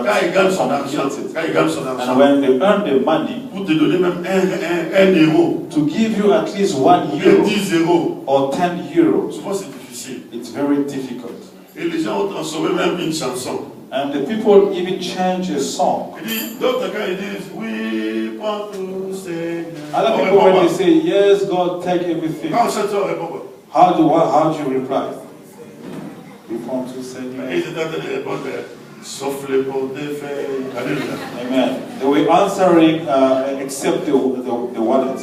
that Quand ils gagnent son argent, and when they earn the money, pour te donner même un euro, to give you at least 1 euro 10 euros, or 10 euros, souvent c'est difficile. it's very difficult. Et les gens ont transformé même une chanson. And the people even change a song. D'autres, quand ils disent, oui, prends tout, Seigneur. Other people, when they say, yes, God, take everything, Quand on chante ça, on répond pas. how do you reply? We want to say, Et ils étaient en train de répondre, sauf les portes de fer. Alléluia. Amen. They were answering, except the wallet.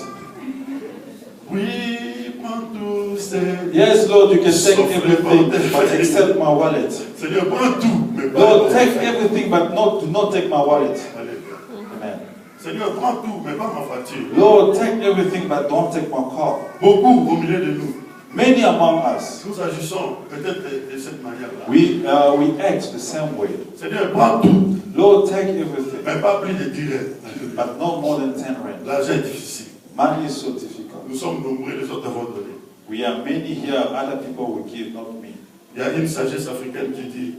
Oui, prends tout, Seigneur. Yes, Lord, you can take everything, but except my wallet. Seigneur, prends tout, mais pas Lord, take everything, but do not take my wallet. Alléluia. Amen. Seigneur, prends tout, mais pas ma facture. Lord, take everything, but don't take my car. Beaucoup au milieu de nous. Many among us, Nous agissons peut-être de cette manière-là. we act the same way. Seigneur, prends tout, Lord, take everything, mais pas plus de 10 rêves. but not more than 10 rand. L'argent est difficile. Money is so difficult. Nous sommes nombreux, les autres avons donné. We are many here, other people will give, not me. Il y a une sagesse africaine qui dit,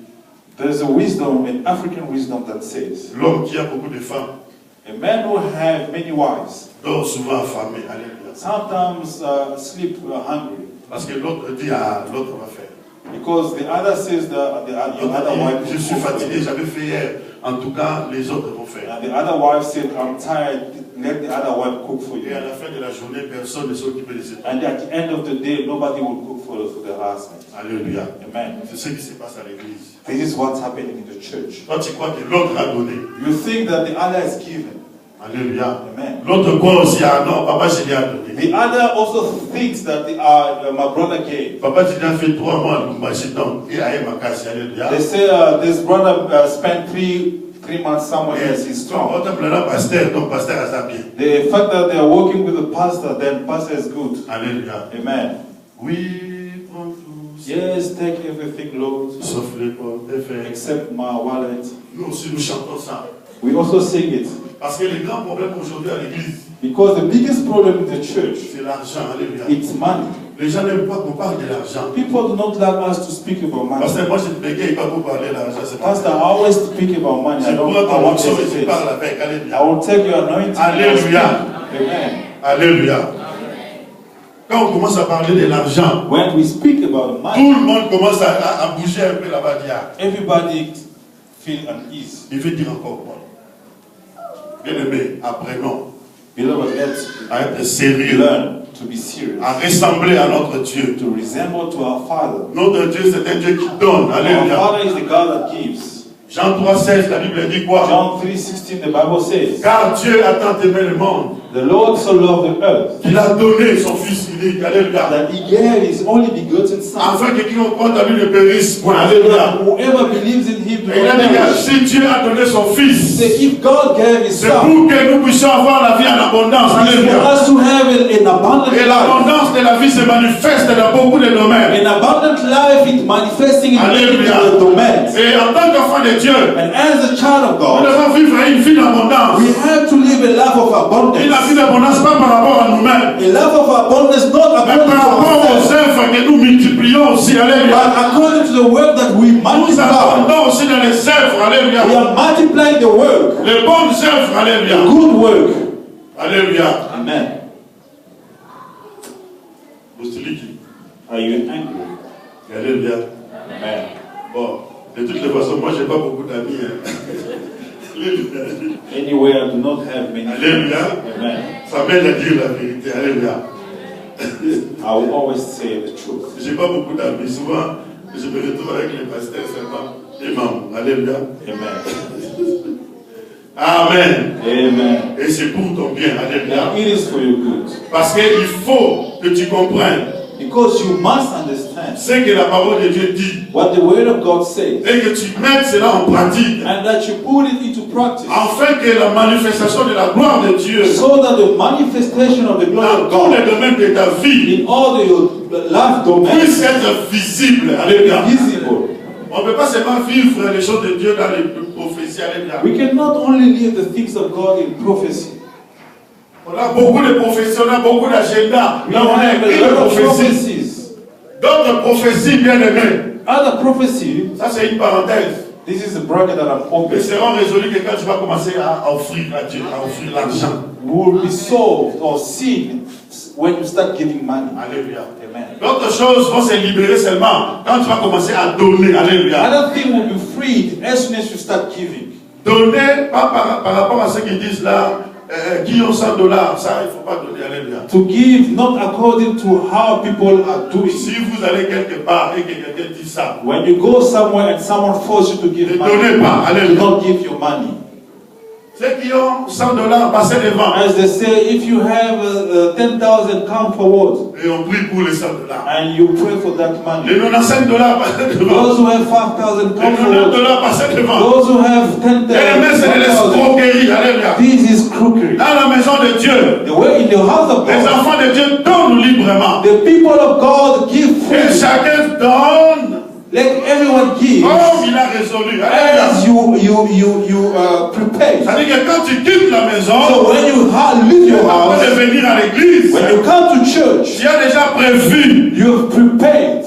There's a wisdom, an African wisdom that says, l'homme qui a beaucoup de femmes a man who have many wives dort souvent affamé. Alléluia. sometimes sleep hungry, Parce que l'autre dit à l'autre va faire. because the other says the other wife Je will suis cook for fatigué, them. j'avais fait hier. En tout cas, les autres vont faire. And the other wife said, I'm tired, let the other wife cook for Et à you. la fin de la journée, personne ne s'occupe de ses And at the end of the day, nobody will cook for the husband. Alléluia. Amen. C'est ce qui se passe à l'église. This is what's happening in the church. Toi, tu crois que l'autre a donné. You think that the other is given. Alléluia. Amen. L'autre croit aussi, ah non, papa, je lui ai donné. The other also thinks that my brother gave. Papa, tu as fait 3 mois à Machidon et à Emakasi. Alléluia. They say this brother spent three months somewhere else. He's strong. On t'appelle là pasteur, donc pasteur a ça bien. The fact that they are working with the pastor, then pastor is good. Alléluia. Amen. Oui, prends tout. Yes, take everything, Lord, Sauf les portes de fer. except my wallet. Nous aussi, nous chantons ça. We also sing it. Parce que le grand problème aujourd'hui à l'église, Because the biggest problem in the church, c'est l'argent. Alléluia. it's money. Les gens n'aiment pas qu'on parle de l'argent. People do not like us to speak about money. Parce que moi, je ne bégaye pas pour parler de l'argent. C'est pas Pastor, I ça. always speak about money. Je I prends ton want onction to et je hesitate. parle avec. I Alléluia. will take your anointing. Alléluia. Amen. Alléluia. Quand on commence à parler de l'argent, When we speak about money, tout le monde commence à bouger un peu là-bas. everybody feel uneasy. Il veut dire encore quoi? Bien-aimé, apprenons Beloved, let's à être sérieux, learn to be serious, à ressembler à notre Dieu. to resemble to our Father. Notre Dieu, c'est un Dieu qui donne. Our Alléluia. Father is the God that gives. Jean 3,16, la Bible dit quoi? John 3:16, the Bible says, Car Dieu a tant aimé le monde the Lord so loved the earth qu'il a donné son Fils unique. Alléluia. that He gave His only begotten Son, Afin que quiconque croit en lui ne périsse point. Alléluia. whoever believes in Him do Et il a not dit que perish. si Dieu a donné son Fils, Say, if God gave His c'est Son, pour que nous puissions avoir la vie en abondance. it's for Alléluia. us to have an abundant Et life. l'abondance de la vie se manifeste dans beaucoup de domaines. An abundant life is manifesting in many Alléluia. domains. Et en tant qu'enfant de Dieu, And as a child of nous God, devons vivre une vie d'abondance. we have to live a life of Et la abundance. vie d'abondance, pas par rapport à nous-mêmes, A life of abundance, not mais according par to rapport aux ourselves, œuvres que nous multiplions aussi. Alléluia. but according to the work that we Nous multiply. abondons aussi dans les œuvres. Alléluia. We are multiplying the work, Les bonnes œuvres. Alléluia. the good work. Alléluia. Amen. Bostiliki. Are you angry? Alléluia. Amen. Bon, de toutes les façons, moi, je n'ai pas beaucoup d'amis. Hein. Alléluia. Anyway, I do not have many. Alléluia. Amen. Ça m'aide à dire la vérité. Alléluia. I will always say the truth. Je n'ai pas beaucoup d'amis. Souvent, je me retrouve avec les pasteurs seulement. Et membres. Alléluia. Amen. Amen. Amen. Et c'est pour ton bien. Alléluia. And it is for your good. Parce qu'il faut que tu comprennes Because you must understand ce que la parole de Dieu dit. what the Word of God says, Et que tu mettes cela en pratique. and that you put it into practice, Afin que la manifestation de la gloire de Dieu so that the manifestation of the glory dans of tous les God domaines de ta vie in all your life domains puisse être visible. Alléluia. is visible. On ne peut pas seulement vivre les choses de Dieu dans les prophéties. Alléluia. We cannot only live the things of God in prophecy. On a beaucoup de prophéties, on a beaucoup d'agendas. We Là, on a have écrit a des lot of prophéties. prophecies. D'autres prophéties, bien aimées. Other prophecy, Ça, c'est une parenthèse. This is the bracket that I'm Ils opening. seront résolus que quand tu vas commencer à offrir à Dieu, à offrir l'argent. Will be solved or seen when you start giving money. Alléluia. Amen. D'autres choses vont se libérer seulement quand tu vas commencer à donner. Alléluia. Another thing will be freed as soon as you start giving. Donner, pas par rapport à ce qu'ils disent là, qui ont $100, ça il ne faut pas donner. Alléluia. To give not according to how people are doing. Si vous allez quelque part et que quelqu'un dit ça, When you go somewhere and someone forces you to give ne money, donnez pas. do Alléluia. not give your money. Ceux qui ont $100, passez devant. As they say, if you have 10,000, come forward Et on prie pour les $100. and you pray for that Les money. $95, passez devant. Those who have 5,000, Les come forward. $90, passez devant. Those who have Et mais c'est de 10,000, l'escroquerie. Alléluia. this is crookery. Dans la maison de Dieu, The way in the house of les God, enfants de Dieu donnent librement. the people of God give Et freely. chacun donne Let everyone give comme il a résolu. Alléluia. as you prepare. Ça veut dire que quand tu quittes la maison, So when you leave your avant house, de venir à l'église, when you come to church, tu as déjà prévu. you have prepared.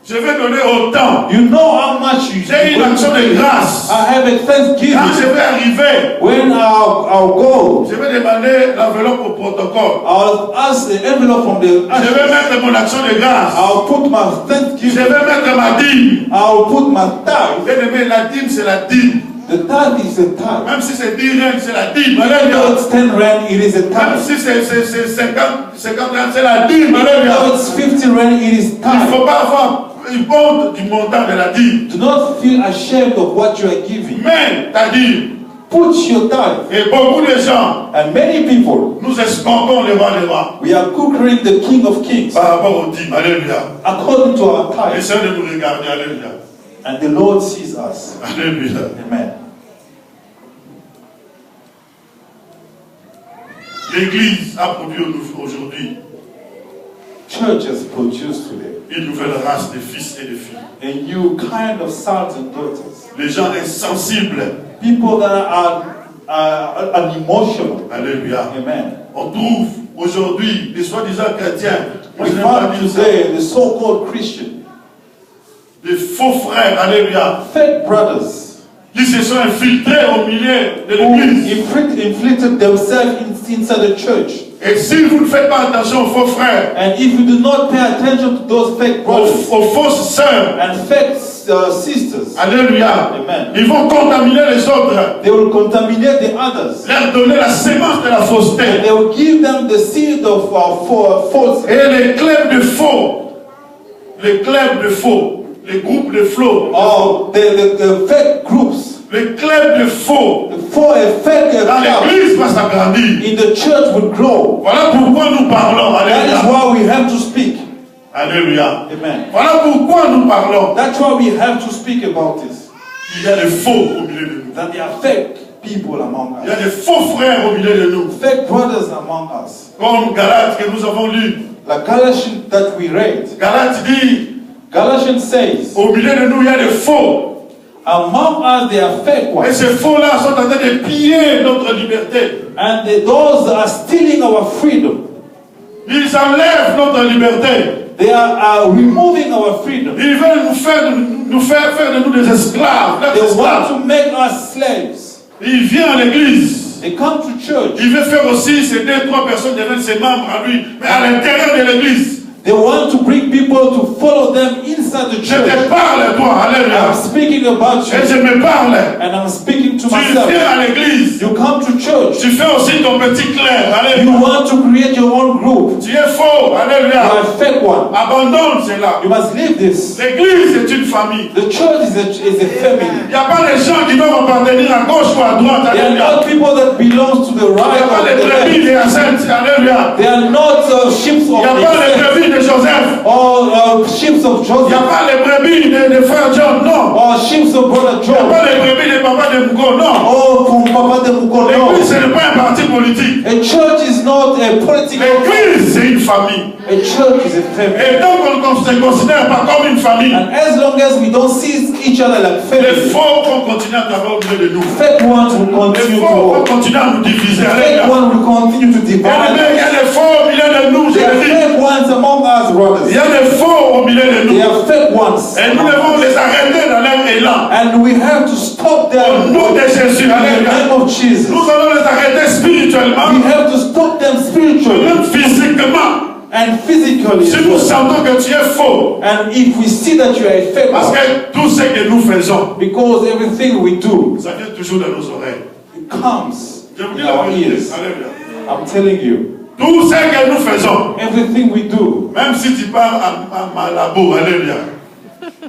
Je vais donner autant. You know how much you J'ai une action de grâce. I have a Quand thanksgiving. je vais arriver, When I'll go, je vais demander l'enveloppe au protocole. I'll ask the envelope from the Je vais ushers. mettre mon action de grâce. I'll put my Je thanksgiving. vais mettre ma dîme. I'll put my tithe. Bien aimé, la dîme, c'est la dîme. The tithe is a tithe. Même si c'est 10 règles, c'est la dîme. Even though Alléluia. it's 10 rand, it is a Même tithe. si c'est 50 règles, c'est la dîme. Even Alléluia. though it's 50 rand, it is Il ne tithe. faut pas avoir une honte du montant de la dîme. Do not feel ashamed of what you are giving. Mais ta dîme, Put your tithe. et beaucoup de gens, And many people, nous escomptons les rois we are conquering the King of Kings par rapport aux dîmes. Alléluia. according to our tithe. Essaye de nous regarder. Alléluia. And the Lord sees us. Alléluia. Amen. L'Église a produit aujourd'hui Church has produced today une nouvelle race de fils et de filles. a new kind of sons and daughters. Les gens insensibles. People that are unemotional. Alléluia. Amen. On trouve aujourd'hui des soi-disant chrétiens. Moi, We je n'aime pas find dire ça. today the so-called Christian, Des faux frères. Alléluia. fake brothers, Qui se sont infiltrés au milieu de who l'église. inflicted themselves inside the church. Et si vous ne faites pas attention aux faux frères, And if you do not pay attention to those fake brothers aux fausses sœurs, and fake sisters, alléluia, Amen, ils vont contaminer les autres, they will contaminate the others. leur donner la sémence de la And fausseté. they will give them the seed of false. Et les clubs de faux, les groupes de faux, Or the fake groups, les clubs de faux for a fake dans crowd l'église va s'agrandir. in the church will grow. Voilà pourquoi nous parlons. That is Alléluia. why we have to speak. Alléluia. Amen. Voilà pourquoi nous parlons. That's why we have to speak about this. Il y a des faux au milieu de nous. That there are fake people among Il y a us. des faux frères au milieu de nous. Fake brothers among us. Comme Galates que nous avons lu. Like Galatians that we read. Galates dit, Galatians says, au milieu de nous, il y a des faux. among us there are fake Et ones. ces faux-là sont en train de piller notre liberté. And those are stealing our freedom. Ils enlèvent notre liberté. They are removing our freedom. Ils veulent nous faire de nous des esclaves. Des They want esclaves. to make us slaves. Il vient à l'église. They come to church. Il veut faire aussi ces 2-3 personnes deviennent ses membres à lui. Mais à l'intérieur de l'église, They want to bring people to follow them inside the je te church. parle, toi. Alléluia. I'm speaking about Et je you. me parle. And I'm speaking to Tu myself. viens à l'église. You come to church. Tu fais aussi ton petit clair. You Alléluia. want to create your own group. Tu es faux. You Alléluia. are a fake one. Abandonne cela. You must leave this. L'église est une famille. The church is a family. Il n'y a pas de gens qui doivent appartenir à gauche ou à droite. They are Alléluia. not people that belong to the Il n'y right a pas or les the brebis left. de Hyacinthe. Alléluia. They are not ships Il of n'y a pas les Joseph brebis de Joseph. or ships of Il n'y a Joseph pas les brebis de frère John. Non. or ships of brother Il n'y a John pas les brebis de papa de Mouko. Non. or from Papa de Mukono. L'église, ce n'est pas un parti politique. A church is not a political. L'église, c'est une famille. A church is a family. Et donc, on ne se considère pas comme une famille. And as long as we don't see each other like Les family. faux vont continuer à travailler au milieu de nous. Fake ones will Les continue to faux vont walk. continuer à nous diviser. Fake Alléluia. one will continue to Il y a divide. des faux au milieu de nous, je There are le dis. fake ones among us, brothers. Il y a des faux au milieu de nous. There are fake ones. Et nous devons les arrêter dans leur élan. And we have to stop Au them nom de Jésus, in the alléluia. name of Jesus. Nous allons les arrêter spirituellement, We have to stop them spiritually même physiquement. and physically. Si as nous well. sentons que tu es faux, And if we see that you are a fake parce one, que tout ce que nous faisons, because everything we do, ça vient toujours dans nos oreilles. it comes Je vous dis in la our vérité. ears. Alléluia. I'm telling you, Tout ce que nous faisons, everything we do, même si tu pars à Malabo, alléluia.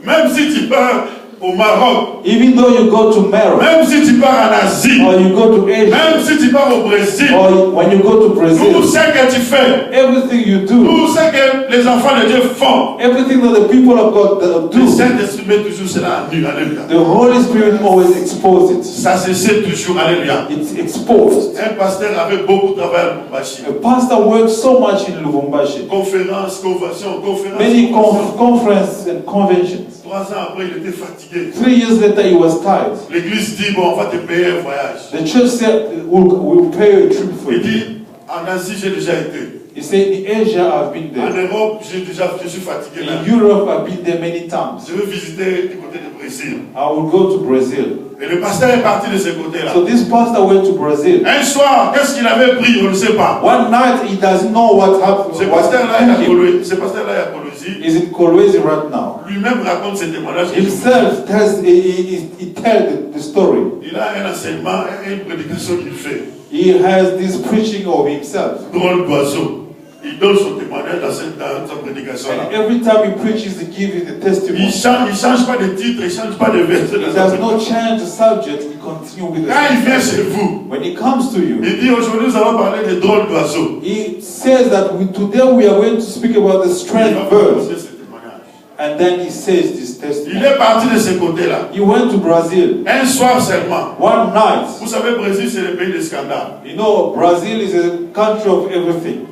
Même si tu pars au Maroc, even though you go to Maroc, même si tu pars en Asie, or you go to Asia, même si tu pars au Brésil, or when you go to tout Brazil, ce que tu fais, everything you do, tout ce que les enfants de Dieu font, everything that the people of God le do, Saint-Esprit met toujours cela à nu, alléluia. the Holy Spirit always exposes it. Ça se sait toujours, alléluia. It's exposed. Un pasteur avait beaucoup travaillé à Lubumbashi. A pastor worked so much in Lubumbashi. Conférences, conventions, conférences. Many conventions. conferences and conventions. 3 ans après, il était fatigué. 3 years later, he was tired. L'église dit, bon, on va te payer un voyage. The church said, we'll pay a trip for Il you. dit, en Asie, j'ai déjà été. He said, in Asia, I've been En there. Europe, je suis fatigué là. In Europe, I've been there many times. Je veux visiter du côté du Brésil. I will go to Brazil. Et le pasteur est parti de ce côté-là. So this pastor went to Brazil. Un soir, qu'est-ce qu'il avait pris? On ne sait pas. One night, he doesn't know what happened. Ce What pasteur-là est à happened. Kolwezi. Ce pasteur-là est à Kolwezi. He's in Kolwezi right now. Lui-même raconte ses témoignages. Himself tells, he tells the story. Il a un enseignement et une prédication qu'il fait. He has this preaching of himself. Drôle d'oiseau. Il donne son témoignage dans sa prédication-là. And every time he preaches, he gives the Il testimony. change pas de titre, il change pas de verset. He does not change the subject, he continues with the Quand il vient same chez vous, When he comes to you, il dit aujourd'hui nous allons parler de drôles d'oiseaux. he says that today we are going to speak about the Il strange va birds. commencer ce témoignage. And then he says this Il testimony. est parti de ce côté-là. He went to Brazil Un soir seulement. one night. Vous savez, Brésil, c'est le pays des scandales. You know, Brazil is a country of everything,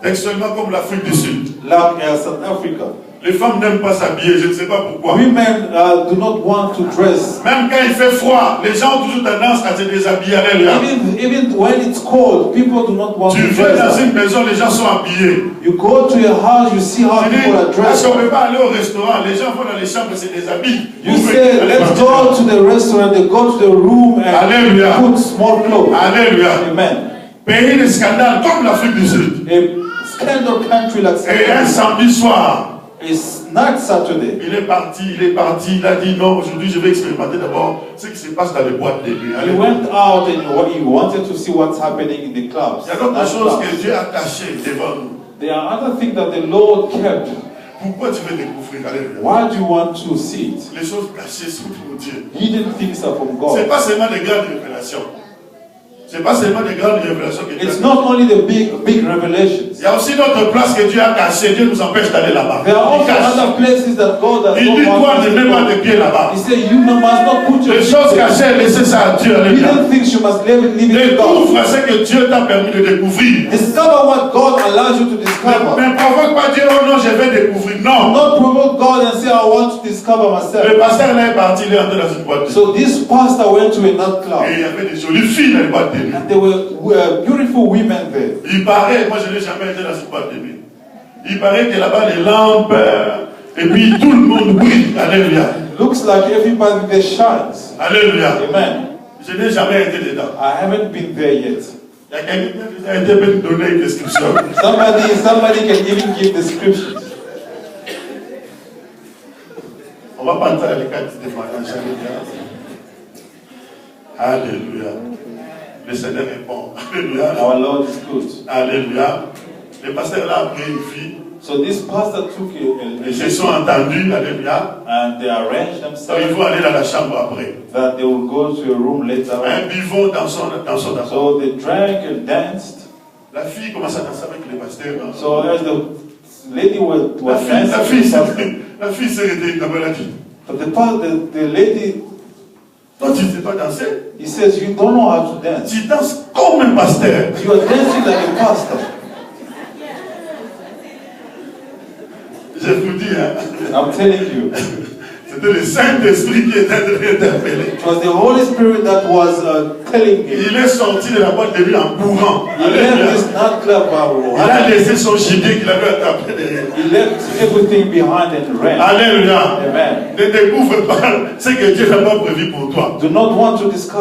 Textuellement comme l'Afrique du Sud. like South Africa. Les femmes n'aiment pas s'habiller, je ne sais pas pourquoi. Women do not want to dress. Même quand il fait froid, les gens ont toujours tendance à se déshabiller. Alléluia. Even when it's cold, people do not want Tu to vas dans dress. une maison, les gens sont habillés. You go to your house, you see how Tu dis, people are est-ce dressed. qu'on ne peut pas aller au restaurant? Les gens vont dans les chambres et se déshabillent. You say, let's go to the restaurant, they go to the room and Alléluia. put small clothes. Alléluia. Amen. Pays de scandales comme l'Afrique du Sud. A scandal country like Et un South samedi soir, It's not Saturday. il est parti, il a dit non, aujourd'hui je vais expérimenter d'abord ce qui se passe dans les boîtes de nuit. He Alléluia. went out and he wanted to see what's happening in the clubs. Il y a d'autres choses que Nightclubs. Dieu a cachées devant nous. There are other things that the Lord kept. Pourquoi tu veux découvrir? Alléluia. Why do you want to see it? Les choses cachées sont pour Dieu. Hidden things are from Ce n'est God. pas seulement des grandes révélations. Ce n'est pas seulement des grandes révélations que Dieu It's a. not only the big revelations. Il y a aussi d'autres places que Dieu a cachées. Dieu nous empêche d'aller là-bas. There are Il also cache. other places that God has Il dit not toi wanted ne us mets pas to tes go. pieds là-bas. He said, you must not put your Les choses feet there. cachées, laissez ça à Dieu. Alléluia. Hidden things you must leave it to God. Découvre ce que Dieu t'a permis de découvrir. Discover what God allows you to discover. Ne provoque pas Dieu, oh non, je vais découvrir. Do Non. not provoke God and say, I want to discover Le myself. pasteur là est parti, il est entré dans une boîte de nuit. So this pastor went to a nightclub. Et il y avait des jolies filles dans les boîtes de nuit. And there were beautiful women there. Il paraît, moi je n'ai jamais été dans une boîte de nuit. Il paraît que là-bas les lampes, et puis tout le monde brille. Alléluia. Looks like everybody there shines. Alléluia. Amen. Je n'ai jamais été dedans. I haven't been there yet. Il y a quelqu'un qui a été peut donner une description. Somebody can even give descriptions. On va pas entrer à l'écart de témoignage. Alléluia. Alléluia. Le Seigneur répond. Alléluia. Our Lord is good. Alléluia. Le pasteur là a pris une fille. So this pastor took Ils se sont entendus. Alléluia. and they arranged Ils themselves vont aller dans la chambre après. that they will go to a room later Un on. buvons dans son d'abord. So they drank and danced. La fille commence à danser avec le pasteur. So as the lady was La dancing, fille s'est arrêtée. Elle a dit, but the lady, toi tu ne sais pas danser. he says, you don't know how to dance. Tu danses comme un pasteur. You are dancing like a pastor. Je vous dis, hein, I'm telling you, C'était le Saint-Esprit qui était en train d'interpeller. It was the Holy Spirit that was telling him. Il est sorti de la boîte de nuit en courant. He left his nightclub Il a laissé son gibier qu'il avait attrapé derrière. He left everything behind and ran. Alléluia. Amen. Ne découvre pas ce que Dieu n'a pas prévu pour toi. Do not want to discover